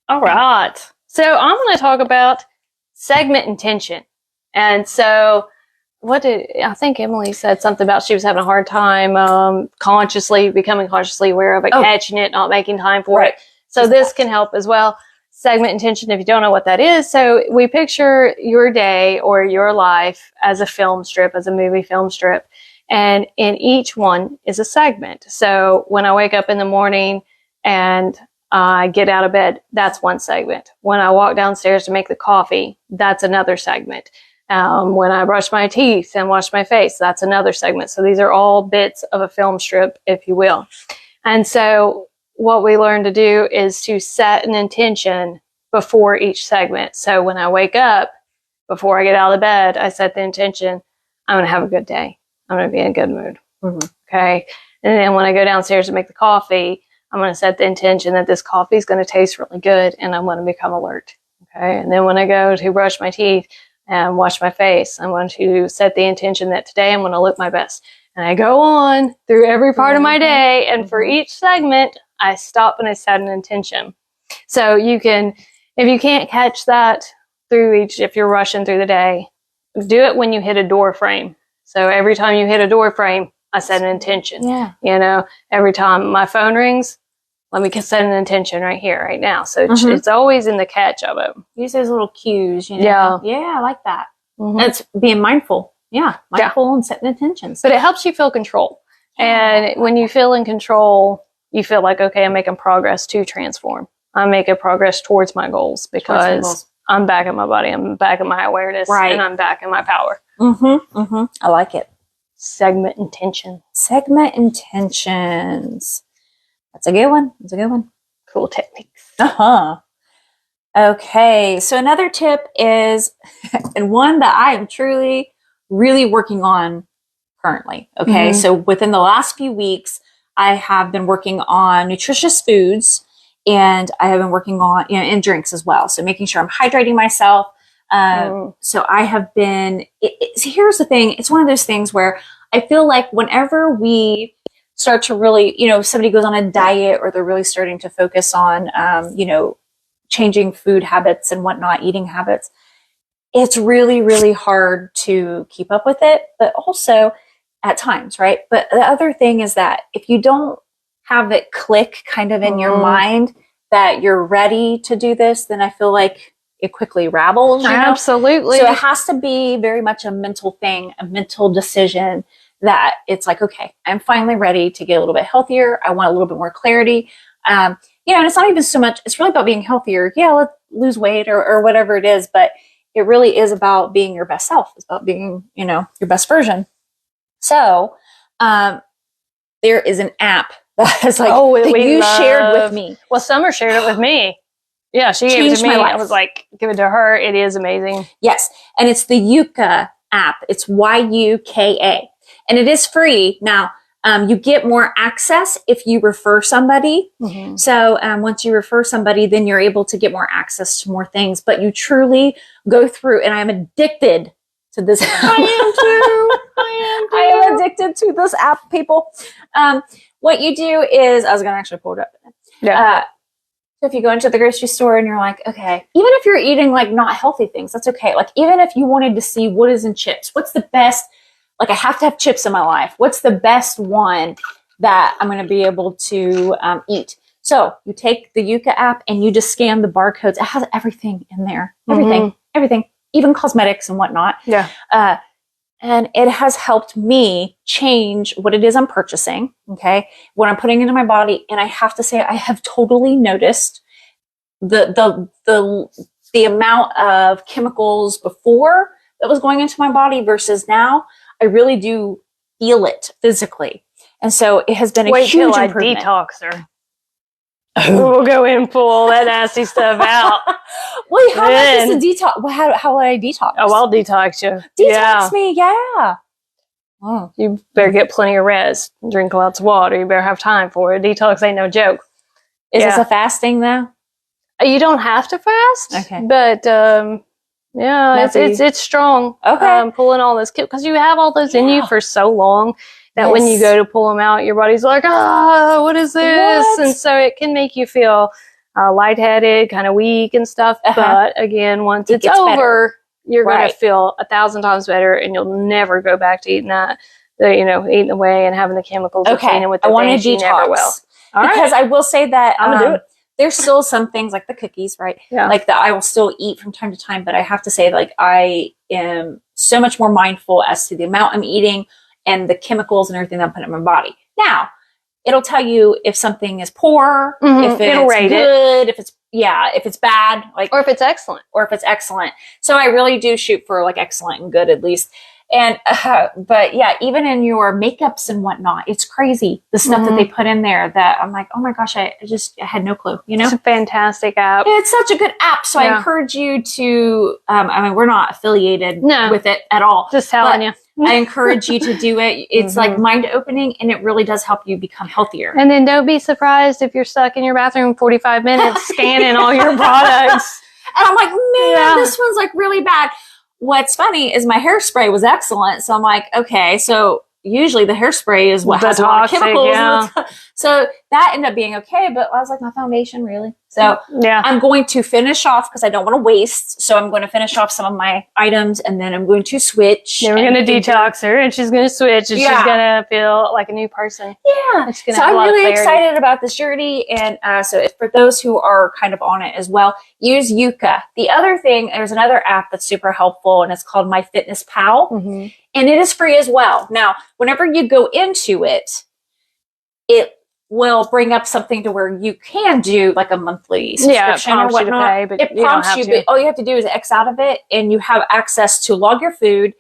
All right. So I'm going to talk about segment intention. And so I think Emily said something about she was having a hard time becoming consciously aware of it, catching it, not making time for it. So this can help as well. Segment intention, if you don't know what that is. So we picture your day or your life as a film strip, as a movie film strip. And in each one is a segment. So when I wake up in the morning and I get out of bed, that's one segment. When I walk downstairs to make the coffee, that's another segment. When I brush my teeth and wash my face, that's another segment. So these are all bits of a film strip, if you will. And so what we learn to do is to set an intention before each segment. So when I wake up, before I get out of bed, I set the intention, I'm going to have a good day. I'm going to be in a good mood. Mm-hmm. Okay. And then when I go downstairs to make the coffee, I'm going to set the intention that this coffee is going to taste really good and I'm going to become alert. Okay. And then when I go to brush my teeth and wash my face, I'm going to set the intention that today I'm going to look my best. And I go on through every part of my day. And for each segment, I stop and I set an intention. So you can, if you can't catch that if you're rushing through the day, do it when you hit a door frame. So every time you hit a door frame, I set an intention. Yeah. Every time my phone rings, let me set an intention right here, right now. So it's always in the catch of it. Use those little cues. Yeah. Yeah, I like that. Mm-hmm. That's being mindful. Yeah. Mindful and setting intentions. But it helps you feel control. And when you feel in control, you feel like, okay, I'm making progress to transform. I'm making progress towards my goals because I'm back in my body. I'm back in my awareness. And I'm back in my power. I like it. Segment intention. Segment intentions. That's a good one. Cool techniques. Okay. So another tip is, and one that I am truly, really working on currently. Okay. So within the last few weeks, I have been working on nutritious foods, and I have been working on, and drinks as well. So making sure I'm hydrating myself. So I have been, here's the thing. It's one of those things where I feel like whenever we start to really, somebody goes on a diet, or they're really starting to focus on, changing food habits and whatnot, eating habits, it's really, really hard to keep up with it, but also at times, right? But the other thing is that if you don't have it click kind of in your mind that you're ready to do this, then I feel like it quickly ravels. Absolutely. So it has to be very much a mental thing, a mental decision that it's like, okay, I'm finally ready to get a little bit healthier. I want a little bit more clarity. And it's not even so much, it's really about being healthier. Yeah, let's lose weight or whatever it is, but it really is about being your best self. It's about being, your best version. So, there is an app that is like, that you shared with me. Well, Summer shared it with me. Yeah, she gave it to me. I was like, give it to her. It is amazing. Yes. And it's the Yuka app. It's YUKA. And it is free. Now, you get more access if you refer somebody. So once you refer somebody, then you're able to get more access to more things. But you truly go through, and I'm addicted to this app. I am too. I am addicted to this app, people. What you do is, I was going to actually pull it up. Yeah. So if you go into the grocery store and you're like, okay, even if you're eating like not healthy things, that's okay. Like even if you wanted to see what is in chips, what's the best, like I have to have chips in my life. What's the best one that I'm going to be able to eat? So you take the Yuka app and you just scan the barcodes. It has everything in there. Everything, even cosmetics and whatnot. Yeah. And it has helped me change what it is I'm purchasing. Okay. What I'm putting into my body. And I have to say, I have totally noticed the amount of chemicals before that was going into my body versus now. I really do feel it physically. And so it has been a huge improvement. Detox her. We'll go in and pull all that nasty stuff out. Wait, how much is the detox? Well, how would I detox? Oh, I'll detox you. Detox me, yeah. Oh. You better get plenty of rest. Drink lots of water. You better have time for it. Detox ain't no joke. Is this a fasting though? You don't have to fast. Okay. But it's strong. Okay. Pulling all this, because you have all those in you for so long that when you go to pull them out, your body's like, what is this? What? And so it can make you feel lightheaded, kind of weak and stuff. But again, once it's over, you're going to feel 1,000 times better, and you'll never go back to eating that, eating away and having the chemicals. Okay. With the I want to detox. Because I will say that I'm gonna do it. There's still some things like the cookies, right? Yeah. Like that I will still eat from time to time, but I have to say, like, I am so much more mindful as to the amount I'm eating and the chemicals and everything that I'm putting in my body. Now, it'll tell you if something is poor, if it's good, if it's bad, or if it's excellent. So I really do shoot for like excellent and good at least. And, but yeah, even in your makeups and whatnot, it's crazy. The stuff that they put in there that I'm like, oh my gosh, I had no clue, It's a fantastic app. It's such a good app. So I encourage you to, we're not affiliated with it at all. Just telling you. I encourage you to do it. It's like mind opening, and it really does help you become healthier. And then don't be surprised if you're stuck in your bathroom 45 minutes scanning all your products. And I'm like, man, this one's like really bad. What's funny is my hairspray was excellent. So I'm like, okay, so usually the hairspray is what has a lot of chemicals. Yeah. So that ended up being okay. But I was like, my foundation, really? So I'm going to finish off because I don't want to waste. So I'm going to finish off some of my items, and then I'm going to switch. Then we're going to detox her, and she's going to switch, and she's going to feel like a new person. Yeah. So I'm really excited about this journey. And so if for those who are kind of on it as well, use Yuka. The other thing, there's another app that's super helpful, and it's called MyFitnessPal. And it is free as well. Now, whenever you go into it, will bring up something to where you can do like a monthly subscription or whatnot. Pay, but it prompts you, but all you have to do is X out of it, and you have access to log your food.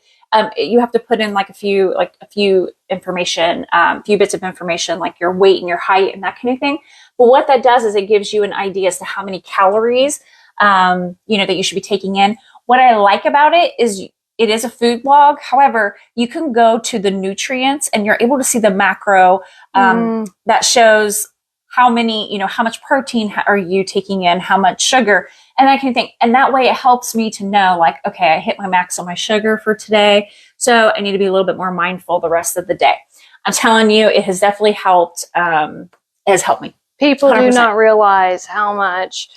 You have to put in like a few information, few bits of information, like your weight and your height and that kind of thing. But what that does is it gives you an idea as to how many calories, that you should be taking in. What I like about it is it is a food log. However, you can go to the nutrients and you're able to see the macro that shows how many, how much protein are you taking in, how much sugar, and that kind of thing. And that way it helps me to know, like, okay, I hit my max on my sugar for today, so I need to be a little bit more mindful the rest of the day. I'm telling you, it has definitely helped. It has helped me. People 100%. Do not realize how much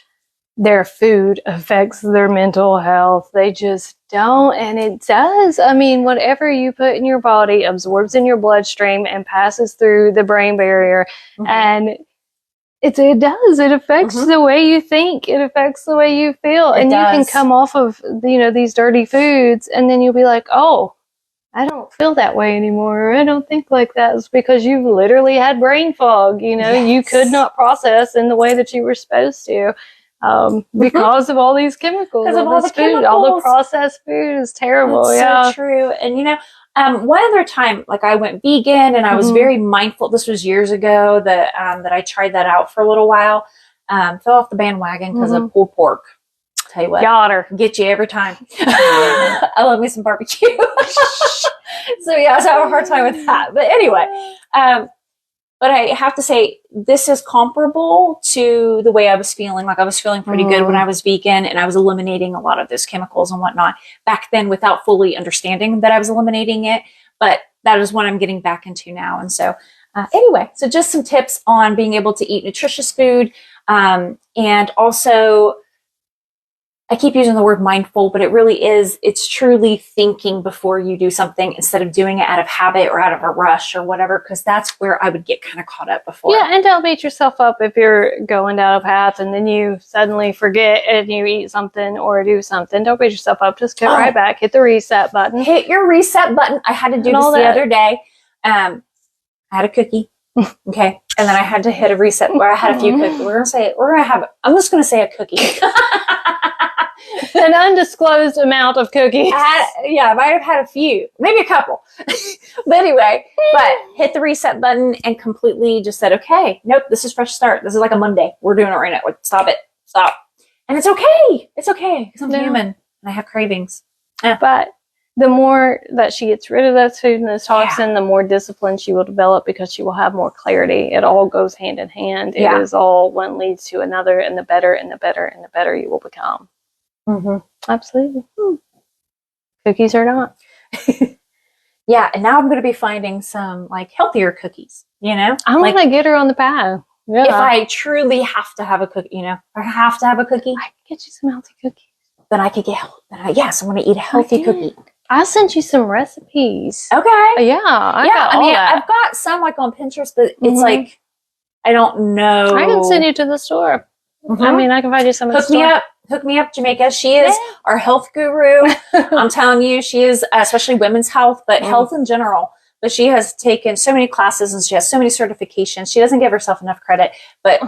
their food affects their mental health. They just don't. And it does. I mean, whatever you put in your body absorbs in your bloodstream and passes through the brain barrier. Mm-hmm. And it does. It affects the way you think. It affects the way you feel. And you can come off of, these dirty foods, and then you'll be like, oh, I don't feel that way anymore. I don't think like that. It's because you literally had brain fog. Yes. You could not process in the way that you were supposed to. Because of all these chemicals, because of all the food, all the processed food is terrible. That's so true. And one other time, like I went vegan, and I was very mindful. This was years ago that I tried that out for a little while. Fell off the bandwagon because of pulled pork. I'll tell you what, get you every time. I love me some barbecue. So I was having a hard time with that. But anyway, but I have to say, this is comparable to the way I was feeling. Like I was feeling pretty good when I was vegan, and I was eliminating a lot of those chemicals and whatnot back then without fully understanding that I was eliminating it. But that is what I'm getting back into now. And so anyway, so just some tips on being able to eat nutritious food. And also, I keep using the word mindful, but it's truly thinking before you do something instead of doing it out of habit or out of a rush or whatever, because that's where I would get kind of caught up before. Yeah, and don't beat yourself up if you're going down a path and then you suddenly forget and you eat something or do something. Don't beat yourself up. Just get right back. Hit the reset button. Hit your reset button. I had to do this the other day. I had a cookie. Okay. And then I had to hit a reset where I had a few cookies. I'm just going to say a cookie. An undisclosed amount of cookies. I might have had a few, maybe a couple. But anyway, hit the reset button and completely just said, okay, nope, this is fresh start. This is like a Monday. We're doing it right now. Like, stop it. Stop. And it's okay. It's okay because I'm human and I have cravings. But the more that she gets rid of that food and this toxin, the more discipline she will develop because she will have more clarity. It all goes hand in hand. It is all one leads to another, and the better and the better and the better you will become. Absolutely. Cookies or not. Yeah, and now I'm going to be finding some like healthier cookies, I'm going to get her on the path. Yeah. If I truly have to have a cookie, I have to have a cookie. I can get you some healthy cookies. Then I could get, I'm going to eat a healthy cookie. I sent you some recipes. Okay. Yeah. I've got some like on Pinterest, but it's like, I don't know. I can send you to the store. I can find you some. Hook me up, Jamaica. She is our health guru. I'm telling you, she is, especially women's health, but health in general. But she has taken so many classes and she has so many certifications. She doesn't give herself enough credit. But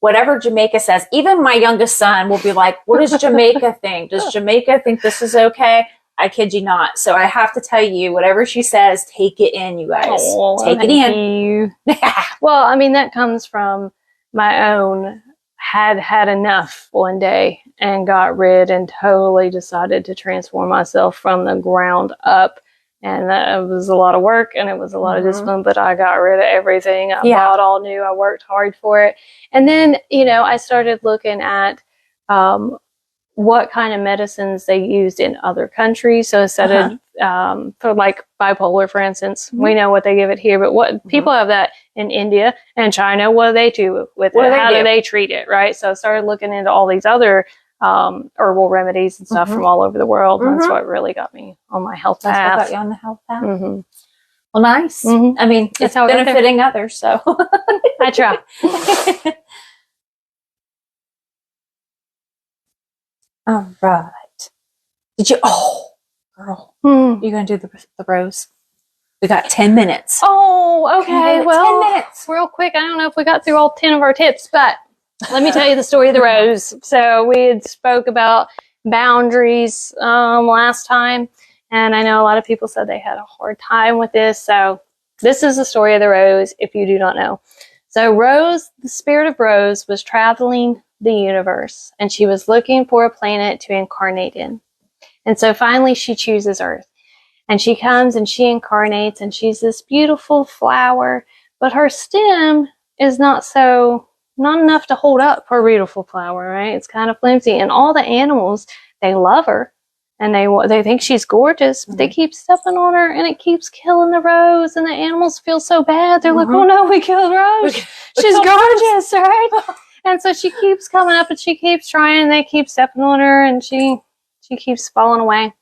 whatever Jamaica says, even my youngest son will be like, what does Jamaica think? Does Jamaica think this is okay? I kid you not. So I have to tell you, whatever she says, take it in, you guys. Take it in. Well, that comes from my own had enough one day and got rid and totally decided to transform myself from the ground up. And it was a lot of work and it was a lot of discipline, but I got rid of everything. I bought all new. I worked hard for it. And then, I started looking at what kind of medicines they used in other countries. So instead of, for like bipolar, for instance, we know what they give it here, but what people have that in India and China, what do they do with it? How do they treat it? Right. So I started looking into all these other herbal remedies and stuff from all over the world. That's what really got me on my health path. That's what got you on the health path. Well, nice. It's benefiting others. So I try. All right. Did you? Oh, girl, you're gonna do the rose. We got 10 minutes. Oh, okay. Well, 10 minutes. Real quick, I don't know if we got through all 10 of our tips, but let me tell you the story of the rose. So we had spoke about boundaries last time, and I know a lot of people said they had a hard time with this. So this is the story of the rose, if you do not know. So Rose, the spirit of Rose, was traveling the universe, and she was looking for a planet to incarnate in. And so finally she chooses Earth. And she comes and she incarnates, and she's this beautiful flower, but her stem is not enough to hold up her beautiful flower, right? It's kind of flimsy. And all the animals, they love her, and they think she's gorgeous, but they keep stepping on her, and it keeps killing the rose, and the animals feel so bad. They're like, oh no, we killed Rose. She's gorgeous, right? And so she keeps coming up, and she keeps trying, and they keep stepping on her, and she keeps falling away.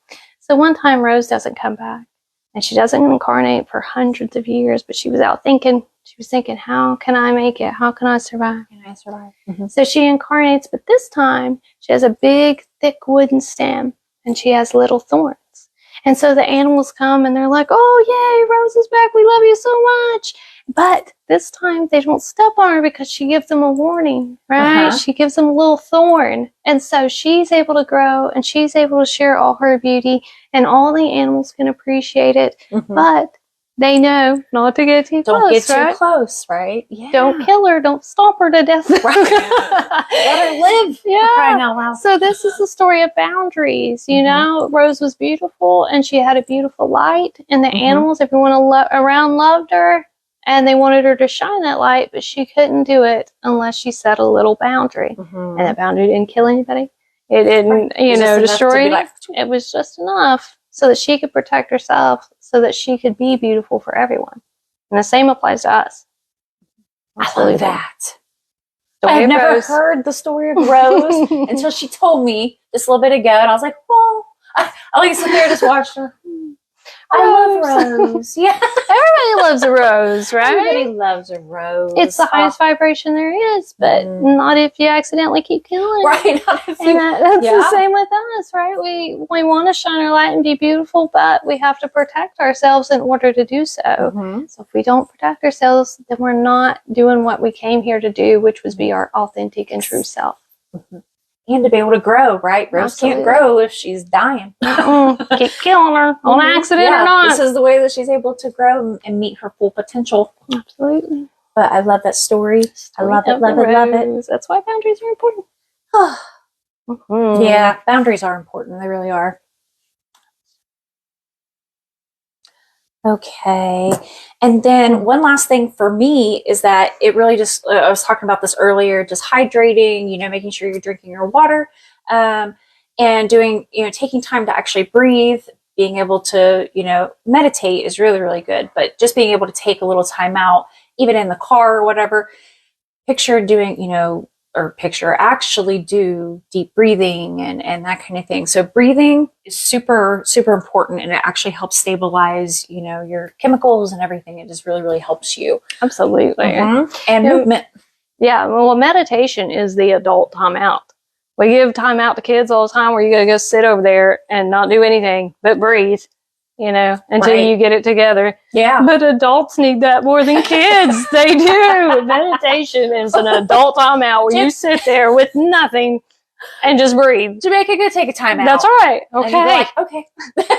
So one time Rose doesn't come back, and she doesn't incarnate for hundreds of years, but she was out thinking. She was thinking, how can I make it? How can I survive? Mm-hmm. So she incarnates, but this time she has a big, thick wooden stem, and she has little thorns. And so the animals come, and they're like, oh, yay, Rose is back. We love you so much. But this time they don't step on her because she gives them a warning, right? She gives them a little thorn. And so she's able to grow, and she's able to share all her beauty, and all the animals can appreciate it. But they know not to get too close. Don't get too close, right? Yeah. Don't kill her. Don't stomp her to death. Right. Let her live. Yeah. Crying out loud. So this is the story of boundaries. You know, Rose was beautiful, and she had a beautiful light, and the animals, everyone around loved her. And they wanted her to shine that light, but she couldn't do it unless she set a little boundary. And that boundary didn't kill anybody. It didn't, destroy it. It was just enough so that she could protect herself, so that she could be beautiful for everyone. And the same applies to us. I love that. I had never heard the story of Rose until she told me just a little bit ago. And I was like, oh, I like sit there and just watch her. I love Rose. Yeah. Everybody loves a rose, right? Everybody loves a rose. It's the highest vibration there is, but not if you accidentally keep killing it. Right. That's the same with us, right? We want to shine our light and be beautiful, but we have to protect ourselves in order to do so. So if we don't protect ourselves, then we're not doing what we came here to do, which was be our authentic and true self. And to be able to grow, right? Rose can't grow if she's dying. Keep killing her on accident or not. This is the way that she's able to grow and meet her full potential. Absolutely. But I love that story. I love it, love it. That's why boundaries are important. Yeah, boundaries are important. They really are. Okay. And then one last thing for me is that it really just, I was talking about this earlier, just hydrating, making sure you're drinking your water, and doing, taking time to actually breathe, being able to, meditate is really, really good. But just being able to take a little time out, even in the car or whatever, actually do deep breathing and that kind of thing. So breathing is super, super important, and it actually helps stabilize, your chemicals and everything. It just really, really helps you. Absolutely. And movement. Yeah. Well, meditation is the adult time out. We give time out to kids all the time where you got to go sit over there and not do anything but breathe, until you get it together. Yeah. But adults need that more than kids. They do. Meditation is an adult time out where you sit there with nothing and just breathe. Jamaica, go take a time out. That's right. Okay. Okay.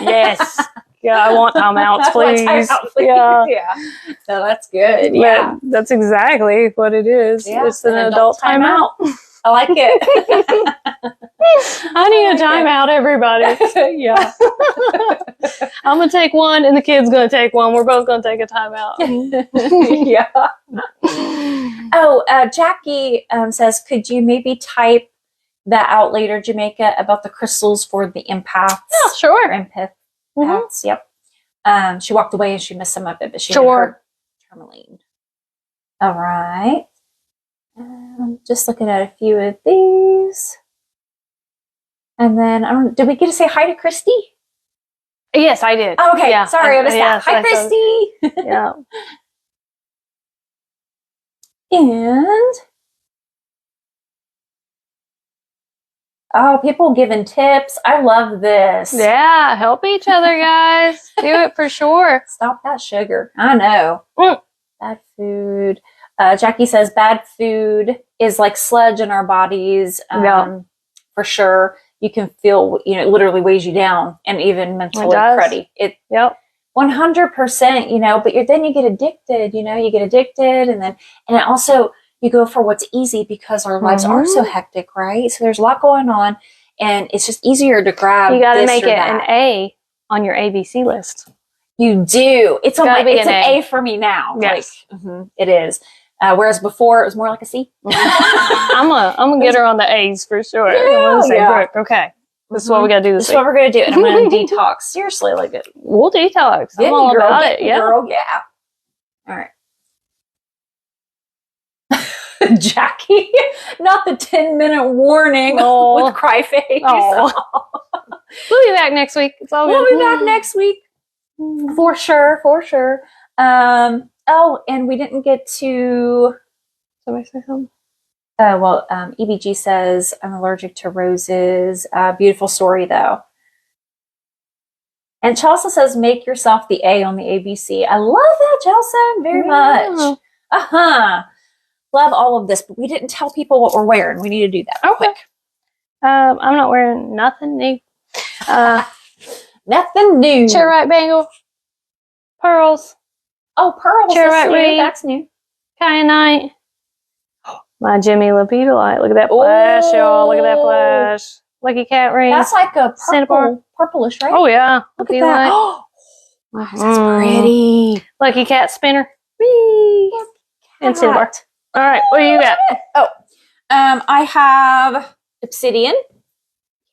Yes. Yeah, I want time outs, please. Yeah. So that's good. Yeah. That's exactly what it is. Yeah. It's an adult time out. I like it. I need a timeout, everybody. Yeah. I'm going to take one, and the kid's going to take one. We're both going to take a timeout. Yeah. Oh, Jackie says, could you maybe type that out later, Jamaica, about the crystals for the empaths? Yeah, sure. Empaths, yep. She walked away and she missed some of it, but she heard tourmaline. All right. Just looking at a few of these. And then, did we get to say hi to Christy? Yes, I did. Oh, okay. Yeah, sorry, I missed that. Hi, Christy. Yeah. And, Oh, people giving tips. I love this. Yeah, help each other, guys. Do it for sure. Stop that sugar. I know. Bad food. Jackie says bad food is like sludge in our bodies. For sure. You can feel, it literally weighs you down and even mentally cruddy. It 100%, but then you get addicted, you get addicted and it also, you go for what's easy because our lives are so hectic, right? So there's a lot going on and it's just easier to grab. You got to make it an A on your ABC list. You do. It's an A for me now. Yes. Like, it is. Whereas before it was more like a C. I'm gonna get her on the A's for sure. I'm gonna say, Brooke, okay, this is what we gotta do this week. This is what we're gonna do, and I'm gonna detox. Seriously, like it. We'll detox. I'm all about it. Yeah, girl. Yeah. All right. Jackie, not the 10-minute warning with cry face. We'll be back next week. It's all good. We'll be back next week for sure. And we didn't get to. Somebody say something. EBG says I'm allergic to roses. Beautiful story though. And Chelsea says make yourself the A on the ABC. I love that, Chelsea, very much. Love all of this, but we didn't tell people what we're wearing. We need to do that quick. I'm not wearing nothing new. Nothing new. Chairite bangle, pearls. Oh, pearls. Chairite ring. That's new. Kyanite. My Jimmy Lepidolite. Look at that flash, y'all. Look at that flash. Lucky cat ring. That's like a purplish, right? Oh yeah. Look at that. Oh, that's pretty. Lucky cat spinner. Whee! And Cinnabar. All right, what do you got? I have obsidian.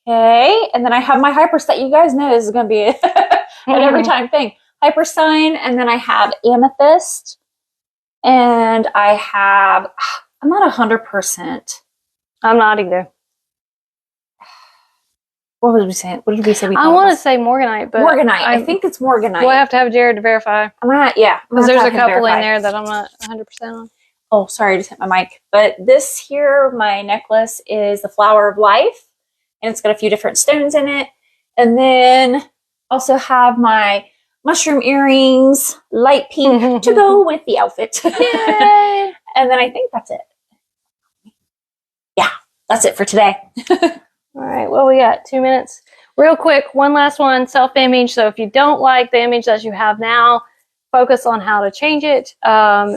Okay, and then I have my hyperstein. You guys know this is going to be an every time thing. Hyperstein, and then I have amethyst, and I have. I'm not 100%. I'm not either. What was we saying? What did we say? I want to say morganite, but morganite. I think it's morganite. We'll have to have Jared to verify. Because there's a couple in there that I'm not 100% on. Oh, sorry, I just hit my mic. But this here, my necklace is the flower of life, and it's got a few different stones in it. And then also have my mushroom earrings, light pink, to go with the outfit. Yay! And then I think that's it. Yeah, that's it for today. All right, well, we got 2 minutes. Real quick, one last one, self-image. So if you don't like the image that you have now, focus on how to change it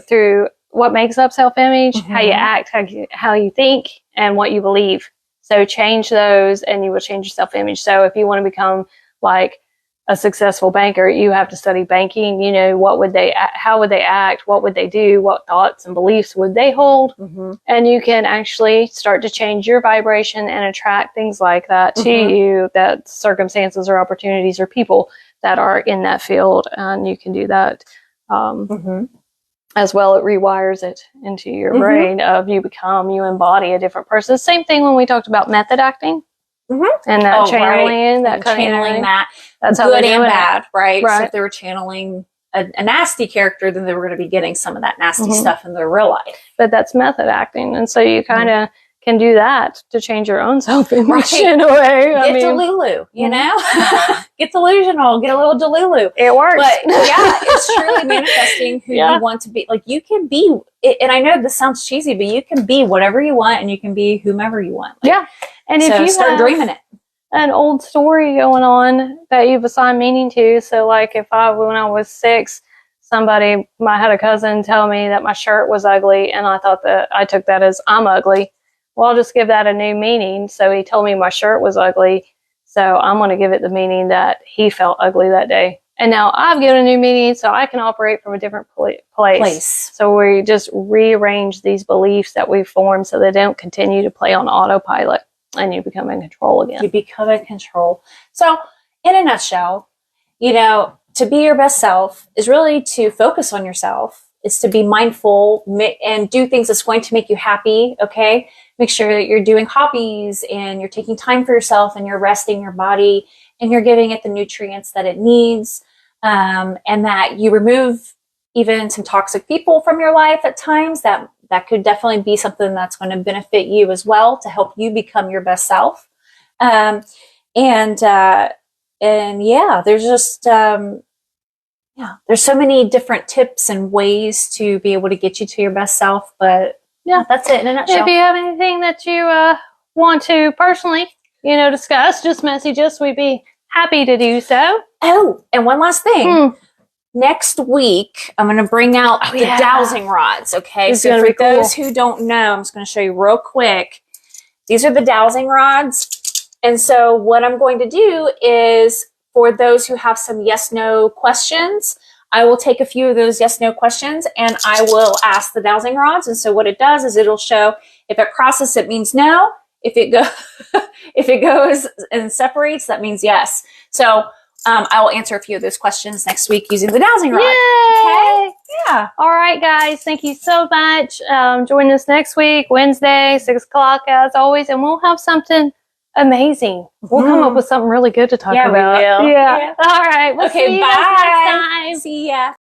through what makes up self-image, how you act, how you think, and what you believe. So change those and you will change your self-image. So if you want to become like a successful banker, you have to study banking. How would they act? What would they do? What thoughts and beliefs would they hold? And you can actually start to change your vibration and attract things like that to you, that circumstances or opportunities or people that are in that field. And you can do that. As well, it rewires it into your brain of you embody a different person. Same thing when we talked about method acting and that channeling, that's how good and bad, right? So if they were channeling a nasty character, then they were going to be getting some of that nasty stuff in their real life. But that's method acting, and so you kind of can do that to change your own self-image in a way. Get Delulu, get delusional, get a little Delulu. It works. But it's truly manifesting who you want to be. Like you can be, and I know this sounds cheesy, but you can be whatever you want and you can be whomever you want. And if you start dreaming it. An old story going on that you've assigned meaning to. So like when I was 6, I had a cousin tell me that my shirt was ugly, and I took that as I'm ugly. Well, I'll just give that a new meaning. So he told me my shirt was ugly. So I'm going to give it the meaning that he felt ugly that day. And now I've given a new meaning, so I can operate from a different place. So we just rearrange these beliefs that we've formed so they don't continue to play on autopilot and you become in control again. You become in control. So in a nutshell, to be your best self is really to focus on yourself. Is to be mindful and do things that's going to make you happy, okay? Make sure that you're doing hobbies and you're taking time for yourself and you're resting your body and you're giving it the nutrients that it needs, and that you remove even some toxic people from your life at times. That could definitely be something that's going to benefit you as well to help you become your best self. And yeah, there's just, there's so many different tips and ways to be able to get you to your best self. But yeah, that's it in a nutshell. If you have anything that you want to personally, discuss, just message us. We'd be happy to do so. Oh, and one last thing. Next week, I'm going to bring out the dowsing rods, okay? So for those who don't know, I'm just going to show you real quick. These are the dowsing rods. And so what I'm going to do is, for those who have some yes-no questions, I will take a few of those yes-no questions and I will ask the dowsing rods. And so what it does is it'll show if it crosses, it means no. If it goes and separates, that means yes. So I will answer a few of those questions next week using the dowsing rod. Yay! Okay? Yeah. All right, guys. Thank you so much. Join us next week, Wednesday, 6 o'clock, as always, and we'll have something amazing. We'll come up with something really good to talk about. We will. Yeah. All right. We'll see you guys next time. See ya.